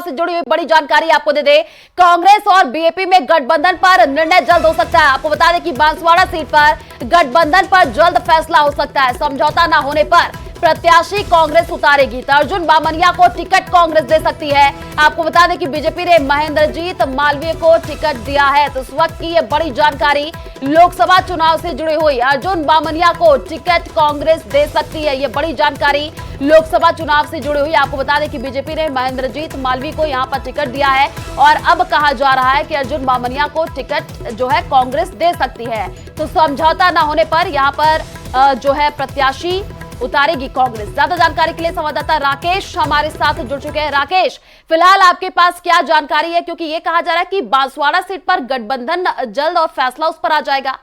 से जुड़ी हुई बड़ी जानकारी आपको दे दे। कांग्रेस और बीजेपी में गठबंधन पर निर्णय जल्द हो सकता है। आपको बता दें कि बांसवाड़ा सीट पर गठबंधन पर जल्द फैसला हो सकता है। समझौता न होने पर प्रत्याशी कांग्रेस उतारेगी तो अर्जुन बामनिया को टिकट कांग्रेस दे सकती है। आपको बता दें कि बीजेपी ने महेंद्रजीत मालवीय को टिकट दिया है। तो इस वक्त की ये बड़ी जानकारी लोकसभा चुनाव से जुड़ी हुई, अर्जुन बामनिया को टिकट कांग्रेस दे सकती है। ये बड़ी जानकारी लोकसभा चुनाव से जुड़ी हुई। आपको बता दें कि बीजेपी ने महेंद्रजीत मालवीय को यहां पर टिकट दिया है और अब कहा जा रहा है कि अर्जुन बामनिया को टिकट जो है कांग्रेस दे सकती है। तो समझौता न होने पर यहां पर जो है प्रत्याशी उतारेगी कांग्रेस। ज्यादा जानकारी के लिए संवाददाता राकेश हमारे साथ जुड़ चुके हैं। राकेश, फिलहाल आपके पास क्या जानकारी है, क्योंकि ये कहा जा रहा है कि बांसवाड़ा सीट पर गठबंधन जल्द और फैसला उस पर आ जाएगा।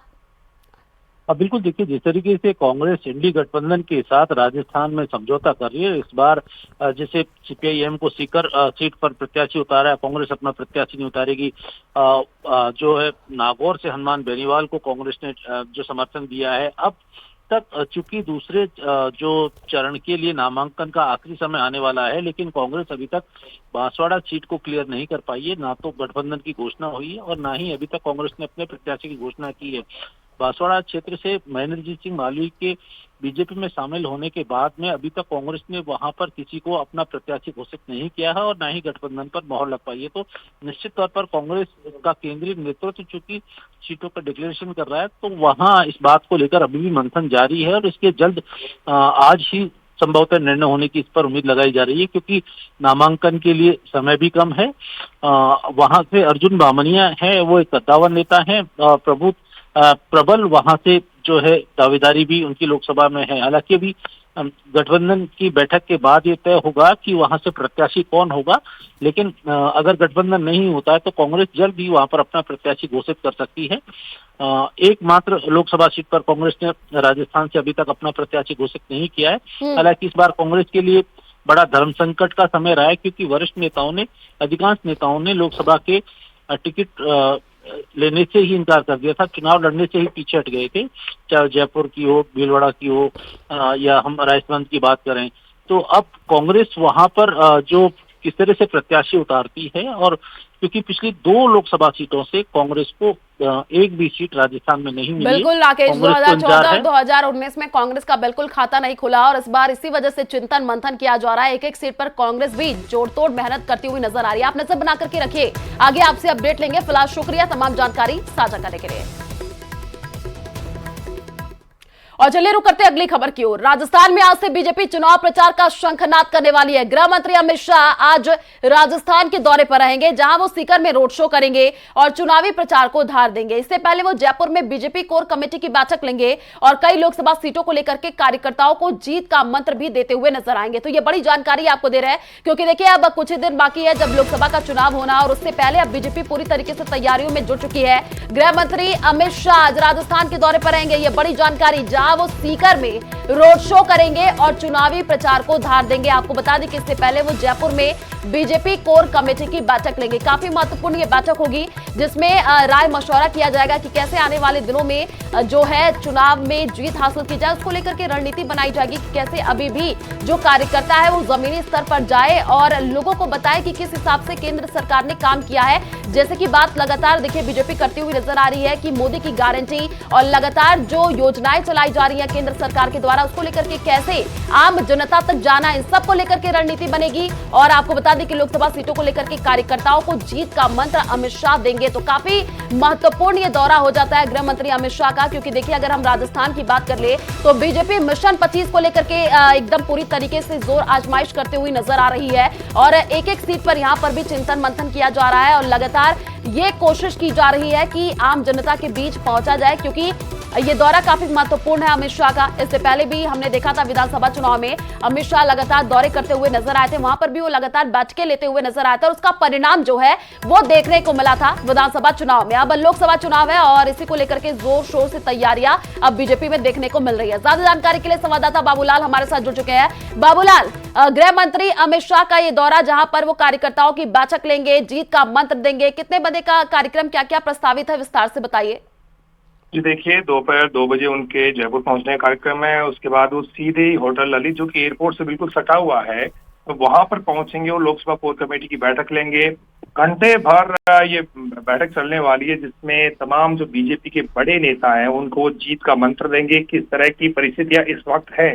बिल्कुल, देखिए जिस तरीके से कांग्रेस इंडी गठबंधन के साथ राजस्थान में समझौता कर रही है, इस बार जैसे सीपीआईएम को सीकर सीट पर प्रत्याशी उतारा है, कांग्रेस अपना प्रत्याशी नहीं उतारेगी। जो है नागौर से हनुमान बेनीवाल को कांग्रेस ने जो समर्थन दिया है। अब तक चूंकि दूसरे जो चरण के लिए नामांकन का आखिरी समय आने वाला है, लेकिन कांग्रेस अभी तक बांसवाड़ा सीट को क्लियर नहीं कर पाई है। ना तो गठबंधन की घोषणा हुई है और ना ही अभी तक कांग्रेस ने अपने प्रत्याशी की घोषणा की है। बांसवाड़ा क्षेत्र से महेंद्रजीत सिंह मालवीय के बीजेपी में शामिल होने के बाद में अभी तक कांग्रेस ने वहां पर किसी को अपना प्रत्याशी घोषित नहीं किया है और ना ही गठबंधन पर मोहर लग पाई है। तो निश्चित तौर पर कांग्रेस का केंद्रीय नेतृत्व चूंकि सीटों का डिक्लेरेशन कर रहा है, तो वहां इस बात को लेकर अभी भी मंथन जारी है और इसके जल्द आज ही संभवतः निर्णय होने की इस पर उम्मीद लगाई जा रही है, क्योंकि नामांकन के लिए समय भी कम है। वहां से अर्जुन बामनिया है, वो एक कद्दावर नेता है, प्रबल वहां से जो है दावेदारी भी उनकी लोकसभा में है। हालांकि अभी गठबंधन की बैठक के बाद ये तय होगा कि वहां से प्रत्याशी कौन होगा, लेकिन अगर गठबंधन नहीं होता है तो कांग्रेस जल्द ही वहां पर अपना प्रत्याशी घोषित कर सकती है। एकमात्र लोकसभा सीट पर कांग्रेस ने राजस्थान से अभी तक अपना प्रत्याशी घोषित नहीं किया है। हालांकि इस बार कांग्रेस के लिए बड़ा धर्म संकट का समय रहा है, क्योंकि वरिष्ठ नेताओं ने, अधिकांश नेताओं ने लोकसभा के टिकट लेने से ही इनकार कर दिया था, चुनाव लड़ने से ही पीछे हट गए थे, चाहे जयपुर की हो, भीलवाड़ा की हो या हम राजस्थान की बात करें। तो अब कांग्रेस वहां पर जो किस तरह से प्रत्याशी उतारती है, और क्योंकि पिछली 2 लोकसभा सीटों से कांग्रेस को एक भी सीट राजस्थान में नहीं मिली। बिल्कुल राकेश, 2014 और 2019 में कांग्रेस का बिल्कुल खाता नहीं खुला और इस बार इसी वजह से चिंतन मंथन किया जा रहा है। एक एक सीट पर कांग्रेस भी जोड़तोड़ मेहनत करती हुई नजर आ रही है। आप नजर बना करके रखिए, आगे आपसे अपडेट लेंगे। फिलहाल शुक्रिया तमाम जानकारी साझा करने के लिए। और चलिए रुक करते अगली खबर की ओर। राजस्थान में आज से बीजेपी चुनाव प्रचार का शंखनाद करने वाली है। गृह मंत्री अमित शाह आज राजस्थान के दौरे पर रहेंगे, जहां वो सीकर में रोड शो करेंगे और चुनावी प्रचार को धार देंगे। इससे पहले वो जयपुर में बीजेपी कोर कमेटी की बैठक लेंगे और कई लोकसभा सीटों को लेकर के कार्यकर्ताओं को जीत का मंत्र भी देते हुए नजर आएंगे। तो ये बड़ी जानकारी आपको दे रहे हैं, क्योंकि देखिए अब कुछ ही दिन बाकी है जब लोकसभा का चुनाव होना, और उससे पहले अब बीजेपी पूरी तरीके से तैयारियों में जुट चुकी है। गृह मंत्री अमित शाह आज राजस्थान के दौरे पर रहेंगे, ये बड़ी जानकारी, जहां वो सीकर में रोड शो करेंगे और चुनावी प्रचार को धार देंगे। आपको बता दें कि इससे पहले वो जयपुर में बीजेपी कोर कमेटी की बैठक लेंगे। काफी महत्वपूर्ण ये बैठक होगी, जिसमें राय मशवरा किया जाएगा कि कैसे आने वाले दिनों में जो है चुनाव में जीत हासिल की जाए। उसको लेकर के रणनीति बनाई जाएगी कि कैसे अभी भी जो कार्यकर्ता है वो जमीनी स्तर पर जाए और लोगों को बताए कि किस हिसाब से केंद्र सरकार ने काम किया है। जैसे कि बात लगातार देखिए बीजेपी करती हुई नजर आ रही है कि मोदी की गारंटी और लगातार जो योजनाएं चलाई जा रही है केंद्र सरकार के द्वारा, उसको लेकर के कैसे आम जनता तक जाना, इन सब को लेकर के रणनीति बनेगी। और आपको बता दें कि लोकसभा सीटों को लेकर के कार्यकर्ताओं को जीत का मंत्र अमित शाह देंगे। तो काफी महत्वपूर्ण ये दौरा हो जाता है गृह मंत्री अमित शाह का, क्योंकि देखिए अगर हम राजस्थान की बात कर ले तो बीजेपी मिशन 25 को लेकर के एकदम पूरी तरीके से जोर आजमाइश करते हुए नजर आ रही है और एक एक सीट पर यहां पर भी चिंतन मंथन किया जा रहा है और लगातार ये कोशिश की जा रही है कि आम जनता के बीच पहुंचा जाए, क्योंकि ये दौरा काफी महत्वपूर्ण है अमित शाह का। इससे पहले भी हमने देखा था विधानसभा चुनाव में अमित शाह लगातार दौरे करते हुए नजर आए थे, वहां पर भी वो लगातार बैठकें लेते हुए नजर आए थे और उसका परिणाम जो है वो देखने को मिला था विधानसभा चुनाव में। अब लोकसभा चुनाव है और इसी को लेकर के जोर शोर से तैयारियां अब बीजेपी में देखने को मिल रही है। ज्यादा जानकारी के लिए संवाददाता बाबूलाल हमारे साथ जुड़ चुके हैं। बाबूलाल, गृह मंत्री अमित शाह का ये दौरा, जहां पर वो कार्यकर्ताओं की बैठक लेंगे, जीत का मंत्र देंगे, कितने बजे का कार्यक्रम, क्या क्या प्रस्तावित है, विस्तार से बताइए। जी देखिए, दोपहर 2 बजे उनके जयपुर पहुंचने का कार्यक्रम है। उसके बाद वो सीधे ही होटल ललित, जो कि एयरपोर्ट से बिल्कुल सटा हुआ है, तो वहां पर पहुंचेंगे और लोकसभा कोर कमेटी की बैठक लेंगे। घंटे भर ये बैठक चलने वाली है, जिसमें तमाम जो बीजेपी के बड़े नेता हैं उनको जीत का मंत्र देंगे। किस तरह की परिस्थितियां इस वक्त है,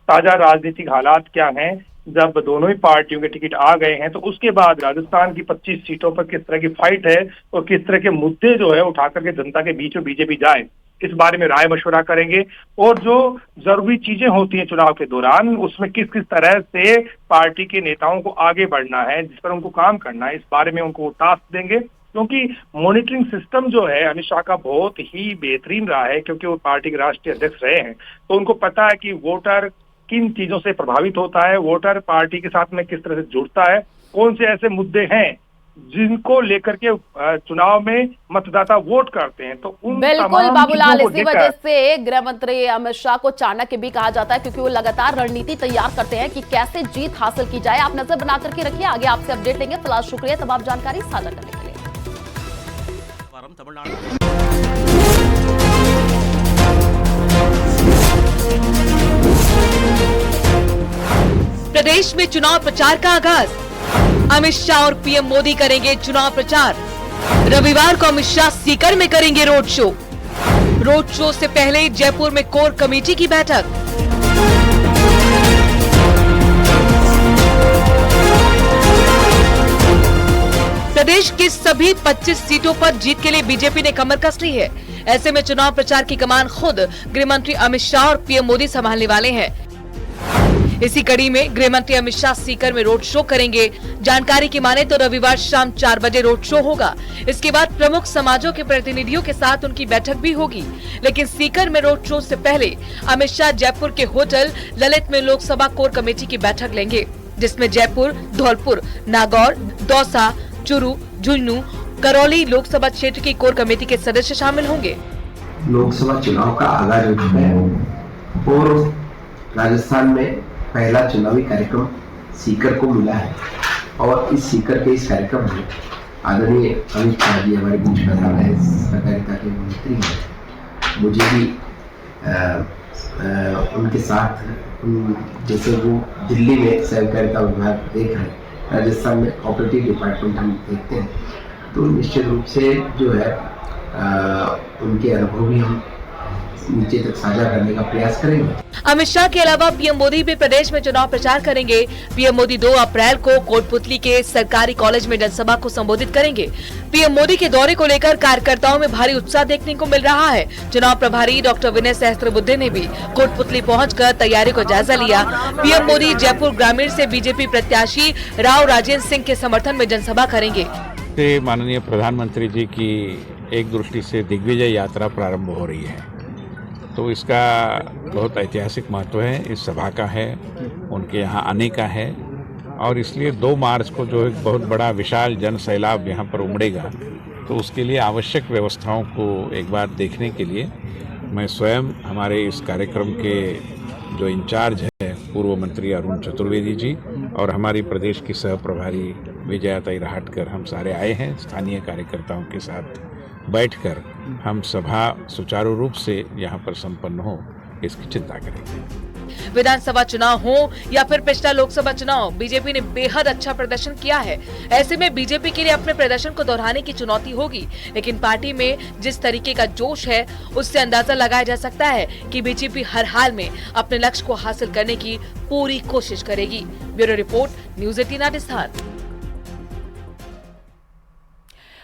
ताजा राजनीतिक हालात क्या हैं, जब दोनों ही पार्टियों के टिकट आ गए हैं, तो उसके बाद राजस्थान की 25 सीटों पर किस तरह की फाइट है और किस तरह के मुद्दे जो है उठा करके जनता के बीच में बीजेपी जाए, इस बारे में राय मशवरा करेंगे। और जो जरूरी चीजें होती हैं चुनाव के दौरान, उसमें किस किस तरह से पार्टी के नेताओं को आगे बढ़ना है, जिस पर उनको काम करना है, इस बारे में उनको टास्क देंगे। क्योंकि मॉनिटरिंग सिस्टम जो है अमित शाह का बहुत ही बेहतरीन रहा है, क्योंकि वो पार्टी के राष्ट्रीय अध्यक्ष रहे हैं, तो उनको पता है कि वोटर किन चीजों से प्रभावित होता है, वोटर पार्टी के साथ में किस तरह से जुड़ता है, कौन से ऐसे मुद्दे हैं जिनको लेकर के चुनाव में मतदाता वोट करते हैं। तो उन बिल्कुल बाबूलाल, इसी वजह से गृह मंत्री अमित शाह को चाणक्य भी कहा जाता है, क्योंकि वो लगातार रणनीति तैयार करते हैं कि कैसे जीत हासिल की जाए। आप नजर बना करके रखिए, आगे आपसे अपडेट लेंगे। फिलहाल शुक्रिया तमाम जानकारी साझा करने के लिए। प्रदेश में चुनाव प्रचार का आगाज। अमित शाह और पीएम मोदी करेंगे चुनाव प्रचार। रविवार को अमित शाह सीकर में करेंगे रोड शो। रोड शो से पहले जयपुर में कोर कमेटी की बैठक। प्रदेश की सभी 25 सीटों पर जीत के लिए बीजेपी ने कमर कस ली है। ऐसे में चुनाव प्रचार की कमान खुद गृह मंत्री अमित शाह और पीएम मोदी संभालने वाले हैं। इसी कड़ी में गृह मंत्री अमित शाह सीकर में रोड शो करेंगे। जानकारी की माने तो रविवार शाम 4 बजे रोड शो होगा। इसके बाद प्रमुख समाजों के प्रतिनिधियों के साथ उनकी बैठक भी होगी। लेकिन सीकर में रोड शो से पहले अमित शाह जयपुर के होटल ललित में लोकसभा कोर कमेटी की बैठक लेंगे, जिसमें जयपुर, धौलपुर, नागौर, दौसा, चुरू, झुंझुनू, करौली लोकसभा क्षेत्र की कोर कमेटी के सदस्य शामिल होंगे। लोकसभा चुनाव का आगाज हो चुका है और राजस्थान में पहला चुनावी कार्यक्रम सीकर को मिला है और इस सीकर के इस कार्यक्रम में आदरणीय अमित शाह जी हमारे बीच पधार है, सहकारिता के मंत्री हैं। मुझे भी उनके साथ जैसे वो दिल्ली में सहकारिता विभाग देख रहे हैं, राजस्थान में ऑपरेटिव डिपार्टमेंट हम देखते हैं, तो निश्चित रूप से जो है उनके अनुभव भी हम नीचे तक साझा करने का प्रयास करेंगे। अमित शाह के अलावा पीएम मोदी भी प्रदेश में चुनाव प्रचार करेंगे। पीएम मोदी 2 अप्रैल को कोटपुतली के सरकारी कॉलेज में जनसभा को संबोधित करेंगे। पीएम मोदी के दौरे को लेकर कार्यकर्ताओं में भारी उत्साह देखने को मिल रहा है। चुनाव प्रभारी डॉक्टर विनय सहस्त्रबुद्धे ने भी कोटपुतली पहुंचकर तैयारी को जायजा लिया। पीएम मोदी जयपुर ग्रामीण से बीजेपी प्रत्याशी राव राजेंद्र सिंह के समर्थन में जनसभा करेंगे। माननीय प्रधानमंत्री जी की एक दृष्टि से दिग्विजय यात्रा प्रारंभ हो रही है, तो इसका बहुत ऐतिहासिक महत्व है। इस सभा का है, उनके यहाँ आने का है और इसलिए 2 मार्च को जो एक बहुत बड़ा विशाल जन सैलाब यहाँ पर उमड़ेगा, तो उसके लिए आवश्यक व्यवस्थाओं को एक बार देखने के लिए मैं स्वयं हमारे इस कार्यक्रम के जो इंचार्ज है पूर्व मंत्री अरुण चतुर्वेदी जी और हमारी प्रदेश की सह प्रभारी विजयाताई राहटकर, हम सारे आए हैं। स्थानीय कार्यकर्ताओं के साथ बैठकर हम सभा सुचारू रूप से यहाँ पर संपन्न हो, इसकी चिंता करेंगे। विधानसभा चुनाव हो या फिर पिछला लोकसभा चुनाव, बीजेपी ने बेहद अच्छा प्रदर्शन किया है। ऐसे में बीजेपी के लिए अपने प्रदर्शन को दोहराने की चुनौती होगी, लेकिन पार्टी में जिस तरीके का जोश है उससे अंदाजा लगाया जा सकता है कि बीजेपी हर हाल में अपने लक्ष्य को हासिल करने की पूरी कोशिश करेगी। Bureau report, news 18 Rajasthan.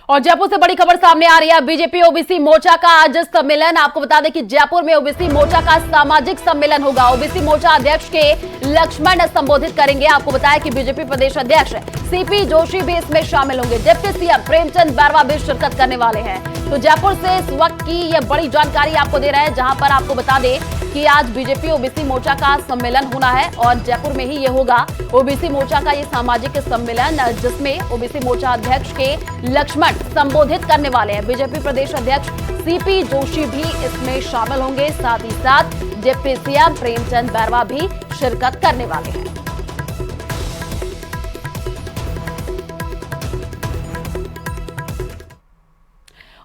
और जयपुर से बड़ी खबर सामने आ रही है। बीजेपी ओबीसी मोर्चा का आज सम्मेलन। आपको बता दें कि जयपुर में ओबीसी मोर्चा का सामाजिक सम्मेलन होगा। ओबीसी मोर्चा अध्यक्ष के लक्ष्मण संबोधित करेंगे। आपको बताया कि बीजेपी प्रदेश अध्यक्ष सीपी जोशी भी इसमें शामिल होंगे। डिप्टी सीएम प्रेमचंद बैरवा भी शिरकत करने वाले हैं। तो जयपुर से इस वक्त की यह बड़ी जानकारी आपको दे रहे हैं, जहां पर आपको बता दें कि आज बीजेपी ओबीसी मोर्चा का सम्मेलन होना है और जयपुर में ही ये होगा। ओबीसी मोर्चा का ये सामाजिक सम्मेलन, जिसमें ओबीसी मोर्चा अध्यक्ष के लक्ष्मण संबोधित करने वाले हैं। बीजेपी प्रदेश अध्यक्ष सीपी जोशी भी इसमें शामिल होंगे। साथ ही साथ डिप्टी सीएम प्रेमचंद बैरवा भी शिरकत करने वाले हैं।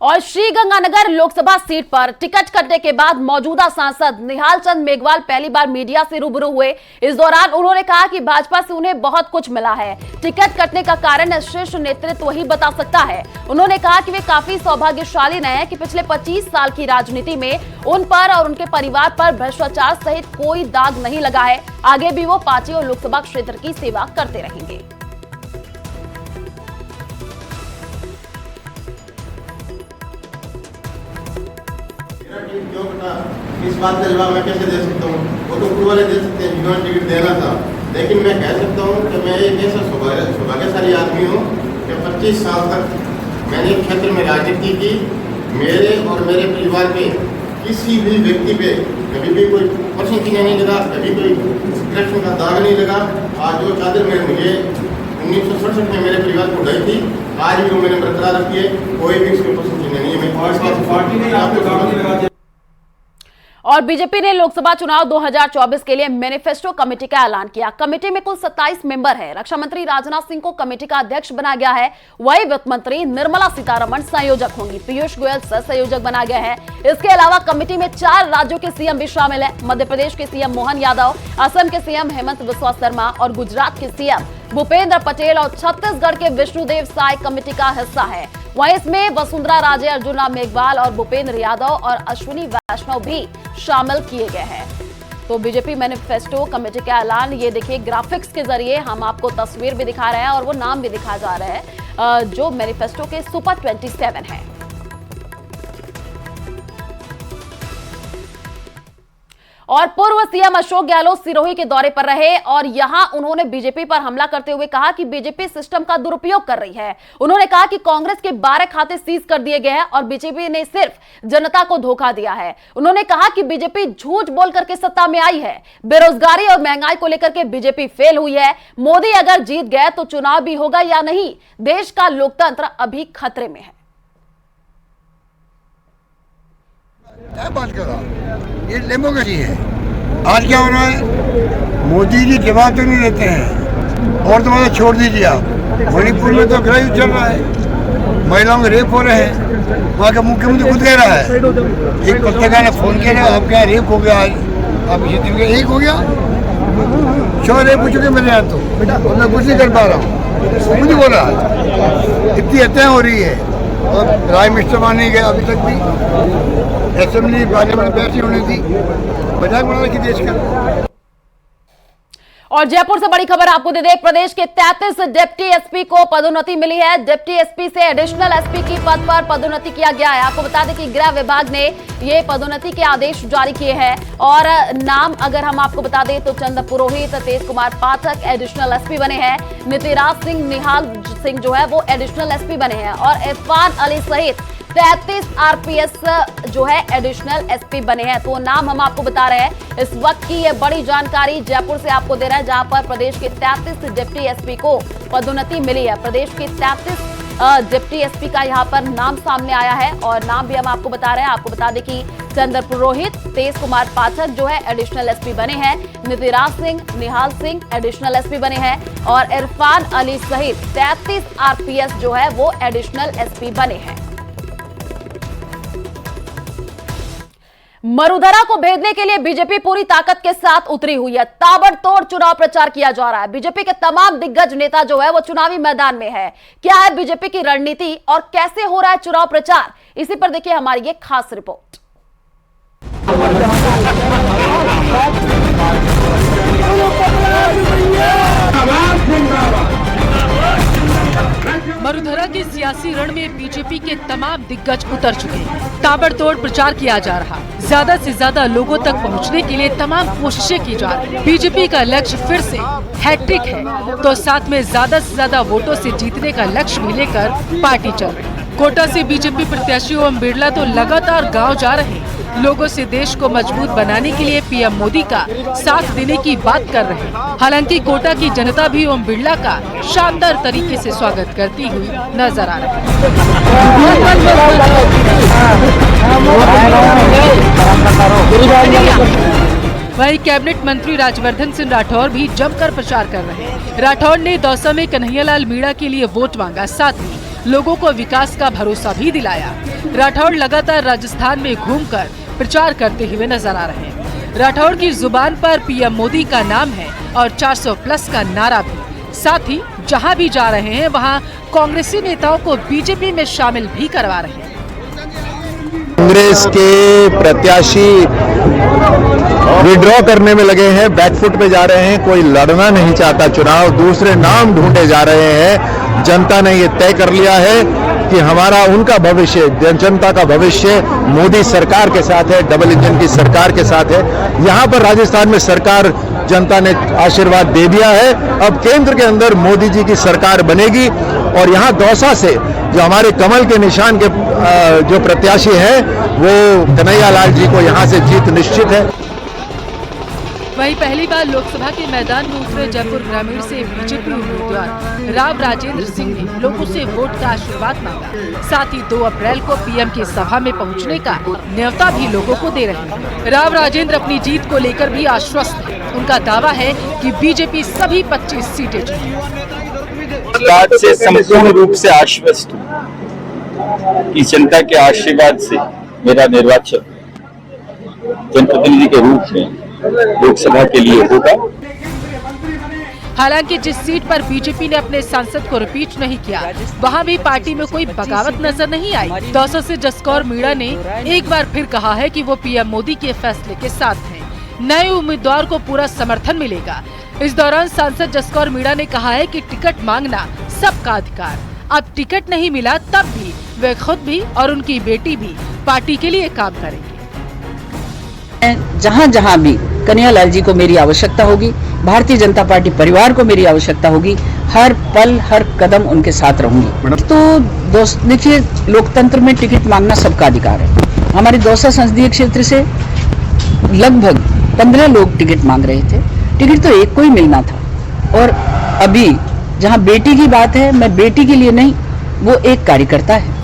और श्रीगंगानगर लोकसभा सीट पर टिकट कटने के बाद मौजूदा सांसद निहाल चंद मेघवाल पहली बार मीडिया से रूबरू हुए। इस दौरान उन्होंने कहा कि भाजपा से उन्हें बहुत कुछ मिला है। टिकट कटने का कारण शीर्ष नेतृत्व ही बता सकता है। उन्होंने कहा कि वे काफी सौभाग्यशाली रहे हैं कि पिछले 25 साल की राजनीति में उन पर और उनके परिवार पर भ्रष्टाचार सहित कोई दाग नहीं लगा है। आगे भी वो पार्टी और लोकसभा क्षेत्र की सेवा करते रहेंगे। इस बात का जवाब मैं कैसे दे सकता हूँ? वो तो ऊपर वाले दे सकते हैं जिन्होंने टिकट देना था, लेकिन मैं कह सकता हूँ कि मैं एक ऐसा सौभाग्यशाली आदमी हूँ कि 25 साल तक मैंने क्षेत्र में राजनीति की। मेरे और मेरे परिवार के किसी भी व्यक्ति पे कभी भी कोई प्रश्न चिन्ह नहीं लगा, कभी कोई करप्शन का दाग नहीं लगा। आज जो चादर में मुझे 1967 में मेरे परिवार को ढाई थी, आज भी वो मैंने बरकरार रखी है। कोई भी इसमें प्रश्न चिन्ह नहीं है। मैं और बीजेपी ने लोकसभा चुनाव 2024 के लिए मैनिफेस्टो कमेटी का ऐलान किया। कमेटी में कुल 27 मेंबर है। रक्षा मंत्री राजनाथ सिंह को कमेटी का अध्यक्ष बनाया गया है। वही वित्त मंत्री निर्मला सीतारमण संयोजक होंगी। पीयूष गोयल सह संयोजक बना गया है। इसके अलावा कमेटी में 4 राज्यों के सीएम भी शामिल है। मध्य प्रदेश के सीएम मोहन यादव, असम के सीएम हेमंत बिस्वा शर्मा और गुजरात के सीएम भूपेंद्र पटेल और छत्तीसगढ़ के विष्णुदेव साय कमेटी का हिस्सा है। वहीं इसमें वसुंधरा राजे, अर्जुन राम मेघवाल और भूपेंद्र यादव और अश्विनी वैष्णव भी शामिल किए गए हैं। तो बीजेपी मैनिफेस्टो कमेटी का ऐलान ये देखिए ग्राफिक्स के जरिए हम आपको तस्वीर भी दिखा रहे हैं और वो नाम भी दिखाया जा रहा है जो मैनिफेस्टो के सुपर 27 है। और पूर्व सीएम अशोक गहलोत सिरोही के दौरे पर रहे और यहां उन्होंने बीजेपी पर हमला करते हुए कहा कि बीजेपी सिस्टम का दुरुपयोग कर रही है। उन्होंने कहा कि कांग्रेस के 12 खाते सीज कर दिए गए हैं और बीजेपी ने सिर्फ जनता को धोखा दिया है। उन्होंने कहा कि बीजेपी झूठ बोल करके सत्ता में आई है। बेरोजगारी और महंगाई को लेकर के बीजेपी फेल हुई है। मोदी अगर जीत गए तो चुनाव भी होगा या नहीं, देश का लोकतंत्र अभी खतरे में है। क्या बात कर रहा, ये डेमोक्रेसी है। आज क्या हो रहा है, मोदी जी जवाब तो नहीं देते हैं और तुम्हारा छोड़ दीजिए आप। मणिपुर में तो गृह युद्ध चल रहा है, महिलाओं के रेप हो रहे हैं। वहाँ का मुख्यमंत्री खुद कह रहा है, एक पत्रकार ने फोन किया, अब क्या रेप हो गया आज, अब इसी दिन एक हो गया, 6 रेप हो चुके मेरे यहाँ तो, और मैं कुछ नहीं कर पा रहा हूँ। मुझे बोल रहा है इतनी हत्याएं हो रही है और राय मिश्रा नहीं गया अभी तक भी। असेंबली पार्लियामेंट में बैठी होनी थी, मजाक बना कि देश का। और जयपुर से बड़ी खबर आपको दे दें, प्रदेश के 33 डिप्टी एसपी को पदोन्नति मिली है। डिप्टी एसपी से एडिशनल एसपी की पद पर पदोन्नति किया गया है। आपको बता दें कि गृह विभाग ने ये पदोन्नति के आदेश जारी किए हैं और नाम अगर हम आपको बता दें तो चंद पुरोहित, तेज कुमार पाठक एडिशनल एसपी बने हैं। नितिराज सिंह, निहाल सिंह जो है वो एडिशनल एसपी बने हैं और इरफान अली सहित 33 आरपीएस जो है एडिशनल एसपी बने हैं। तो नाम हम आपको बता रहे हैं। इस वक्त की ये बड़ी जानकारी जयपुर से आपको दे रहे हैं, जहां पर प्रदेश के 33 डिप्टी एसपी को पदोन्नति मिली है। प्रदेश के 33 डिप्टी एसपी का यहां पर नाम सामने आया है और नाम भी हम आपको बता रहे हैं। आपको बता दें कि चंद्र पुरोहित, तेज कुमार पाठक जो है एडिशनल एसपी बने हैं। नितिराज सिंह, निहाल सिंह एडिशनल एसपी बने हैं और इरफान अली सहित 33 आरपीएस जो है वो एडिशनल एसपी बने हैं। मरुधरा को भेदने के लिए बीजेपी पूरी ताकत के साथ उतरी हुई है। ताबड़तोड़ चुनाव प्रचार किया जा रहा है। बीजेपी के तमाम दिग्गज नेता जो है वो चुनावी मैदान में है। क्या है बीजेपी की रणनीति और कैसे हो रहा है चुनाव प्रचार, इसी पर देखिए हमारी ये खास रिपोर्ट। मरुधरा के सियासी रण में बीजेपी के तमाम दिग्गज उतर चुके हैं। ताबड़तोड़ प्रचार किया जा रहा, ज्यादा से ज्यादा लोगों तक पहुंचने के लिए तमाम कोशिशें की जा रही। बीजेपी का लक्ष्य फिर से हैट्रिक है तो साथ में ज्यादा से ज्यादा वोटों से जीतने का लक्ष्य भी लेकर पार्टी चल रही। कोटा से बीजेपी प्रत्याशी ओम बिरला तो लगातार गाँव जा रहे हैं। लोगों से देश को मजबूत बनाने के लिए पीएम मोदी का साथ देने की बात कर रहे हैं। हालांकि कोटा की जनता भी ओम बिरला का शानदार तरीके से स्वागत करती हुई नजर आ रही है। वहीं कैबिनेट मंत्री राजवर्धन सिंह राठौर भी जमकर प्रचार कर रहे हैं। राठौर ने दौसा में कन्हैयालाल मीणा के लिए वोट मांगा, साथ ही लोगों को विकास का भरोसा भी दिलाया। राठौड़ लगातार राजस्थान में घूमकर प्रचार करते हुए नजर आ रहे हैं। राठौड़ की जुबान पर पीएम मोदी का नाम है और 400+ का नारा भी। साथ ही जहां भी जा रहे हैं वहां कांग्रेसी नेताओं को बीजेपी में शामिल भी करवा रहे हैं। कांग्रेस के प्रत्याशी विड्रॉ करने में लगे हैं, बैकफुट पे जा रहे हैं, कोई लड़ना नहीं चाहता चुनाव, दूसरे नाम ढूंढे जा रहे हैं। जनता ने ये तय कर लिया है कि हमारा उनका भविष्य, जनता का भविष्य मोदी सरकार के साथ है, डबल इंजन की सरकार के साथ है। यहाँ पर राजस्थान में सरकार जनता ने आशीर्वाद दे दिया है। अब केंद्र के अंदर मोदी जी की सरकार बनेगी और यहाँ दौसा से जो हमारे कमल के निशान के जो प्रत्याशी हैं वो कन्हैया लाल जी को यहाँ से जीत निश्चित है। वहीं पहली बार लोकसभा के मैदान में उतरे जयपुर ग्रामीण से बीजेपी उम्मीदवार राव राजेंद्र सिंह ने लोगों से वोट का आशीर्वाद मांगा। साथ ही 2 अप्रैल को पीएम की सभा में पहुंचने का न्योता भी लोगों को दे रहे हैं। राव राजेंद्र अपनी जीत को लेकर भी आश्वस्त है। उनका दावा है कि बीजेपी सभी 25 सीटें जीतेगी। इस बात से संपूर्ण रूप से आश्वस्त हूँ कि जनता के आशीर्वाद से मेरा निर्वाचन जनप्रतिनिधि के रूप में लोकसभा के लिए होगा। हालांकि जिस सीट पर बीजेपी ने अपने सांसद को रिपीट नहीं किया, वहां भी पार्टी में कोई बगावत नजर नहीं आई। दौसा से जसकौर मीणा ने एक बार फिर कहा है कि वो पीएम मोदी के फैसले के साथ हैं। नए उम्मीदवार को पूरा समर्थन मिलेगा। इस दौरान सांसद जसकौर मीणा ने कहा है कि टिकट मांगना सबका अधिकार। अब टिकट नहीं मिला तब भी वे खुद भी और उनकी बेटी भी पार्टी के लिए काम करेंगे। जहां जहां भी कन्हैया लाल जी को मेरी आवश्यकता होगी, भारतीय जनता पार्टी परिवार को मेरी आवश्यकता होगी, हर पल हर कदम उनके साथ रहूंगी। तो देखिए, लोकतंत्र में टिकट मांगना सबका अधिकार है। हमारे दौसा संसदीय क्षेत्र से लगभग 15 लोग टिकट मांग रहे थे। टिकट तो एक को ही मिलना था। और अभी जहां बेटी की बात है, मैं बेटी के लिए नहीं, वो एक कार्यकर्ता है।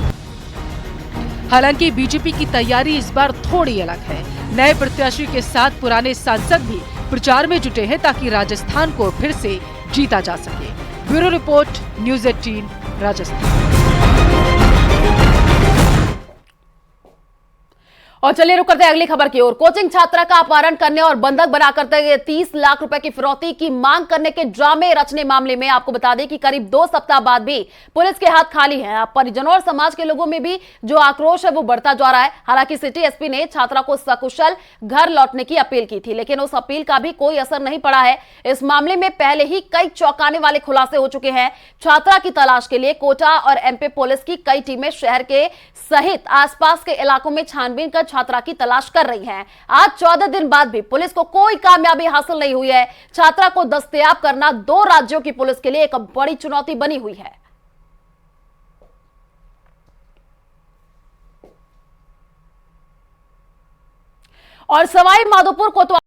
हालांकि बीजेपी की तैयारी इस बार थोड़ी अलग है। नए प्रत्याशी के साथ पुराने सांसद भी प्रचार में जुटे हैं ताकि राजस्थान को फिर से जीता जा सके। Bureau report, news 18 Rajasthan. और चलिए रुक करते हैं अगली खबर की ओर। कोचिंग छात्रा का अपहरण करने और बंधक बनाकर 30 लाख रुपए की फिरौती की मांग करने के ड्रामे रचने मामले में आपको बता दें कि करीब 2 सप्ताह बाद भी पुलिस के हाथ खाली हैं। परिजनों और समाज के लोगों में भी जो आक्रोश है वो बढ़ता जा रहा है। हालांकि सिटी एसपी ने छात्रा को सकुशल घर लौटने की अपील की थी, लेकिन उस अपील का भी कोई असर नहीं पड़ा है। इस मामले में पहले ही कई चौंकाने वाले खुलासे हो चुके हैं। छात्रा की तलाश के लिए कोटा और एमपी पुलिस की कई टीमें शहर के सहित आसपास के इलाकों में छानबीन कर छात्रा की तलाश कर रही हैं। आज 14 दिन बाद भी पुलिस को कोई कामयाबी हासिल नहीं हुई है। छात्रा को दस्तयाब करना 2 राज्यों की पुलिस के लिए एक बड़ी चुनौती बनी हुई है। और सवाई माधोपुर कोतवाली